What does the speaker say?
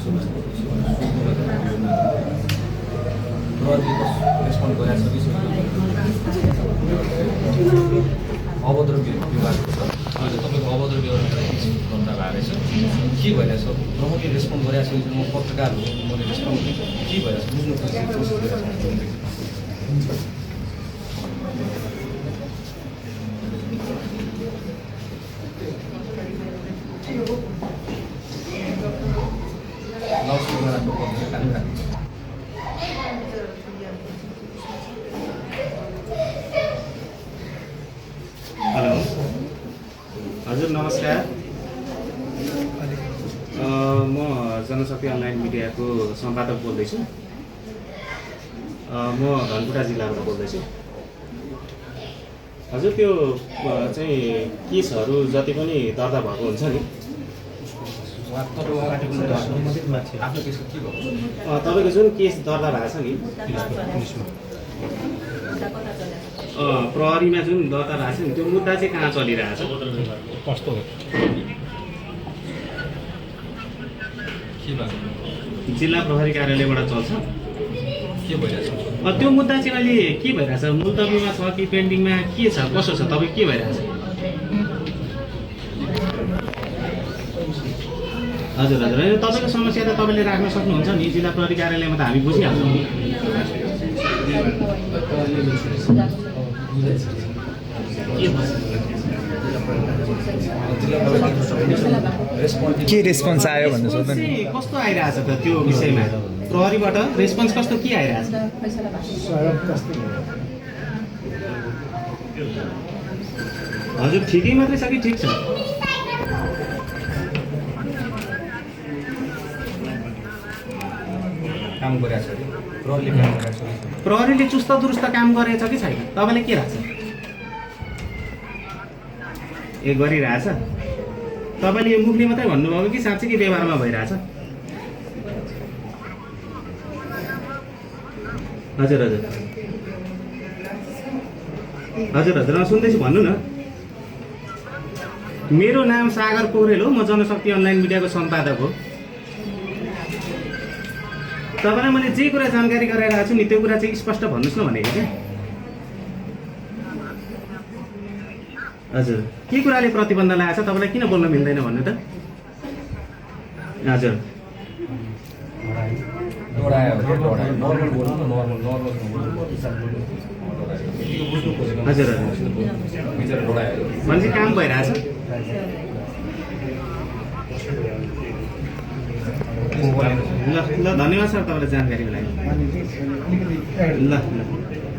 respond गरेको छ अभद्र विभागको छ अहिले तपाईँको अभद्र व्यवहारलाई गर्दा भएको रहेछ के भइरहेछ प्रहरीले रेस्पोन्ड गरेको छ म पत्रकार हो मैले रेस्पोन्ड के भइरहेछ बुझ्नु कोसिस गरिरहेको हेलो हजुर नमस्कार म जनशक्ति अनलाइन मिडियाको सम्पादक बोल्दैछु म धनकुटा जिल्लाबाट बोल्दैछु हजुर त्यो चाहिँ केसहरू जति पनि दर्ता भएको हुन्छ नि तपाईँको जुन केस दर्ता भएको छ नि प्रहरीमा जुन दर्ता भएको छ नि त्यो मुद्दा चाहिँ कहाँ चलिरहेछ कस्तो जिल्ला प्रहरी कार्यालयबाट चल्छ के भइरहेछ त्यो मुद्दा चाहिँ अहिले के भइरहेछ मुल्तवीमा छ कि पेन्डिङमा के छ कसो छ तपाईँ के भइरहेछ हजुर हजुर होइन तपाईँको समस्या त तपाईँले राख्न सक्नुहुन्छ नि जिल्ला प्रहरी कार्यालयमा त हामी बुझिहाल्छौँ नि के रेस्पोन्स आयो भन्नु सक्दैन कस्तो आइरहेछ त त्यो विषयमा प्रहरीबाट रेस्पोन्स कस्तो के आइरहेछ हजुर ठिकै मात्रै छ कि ठिक छ काम गरेछ प्रहरीले काम गरेछ प्रहरीले चुस्त दुरुस्त काम गरेछ कि छैन तपाईँले के लाग्छ ए गरिरहेछ तपाईँले यो मुखले मात्रै भन्नुभयो कि साँच्चै व्यवहारमा भइरहेछ हजुर हजुर हजुर हजुर सुन्दैछु भन्नु न मेरो नाम सागर पौडेल हो म जनशक्ति अनलाइन मिडियाको सम्पादक हो तपाईँलाई मैले जे कुरा जानकारी गराइरहेको छु नि त्यो कुरा चाहिँ स्पष्ट भन्नुहोस् न भनेको क्या हजुर के कुराले प्रतिबन्ध लगाएको छ तपाईँलाई किन बोल्न मिल्दैन भन्नु त हजुर हजुर हजुर भनेपछि काम भइरहेछ ल ल धन्यवाद सर तपाईँलाई जानकारीको लागि ल ल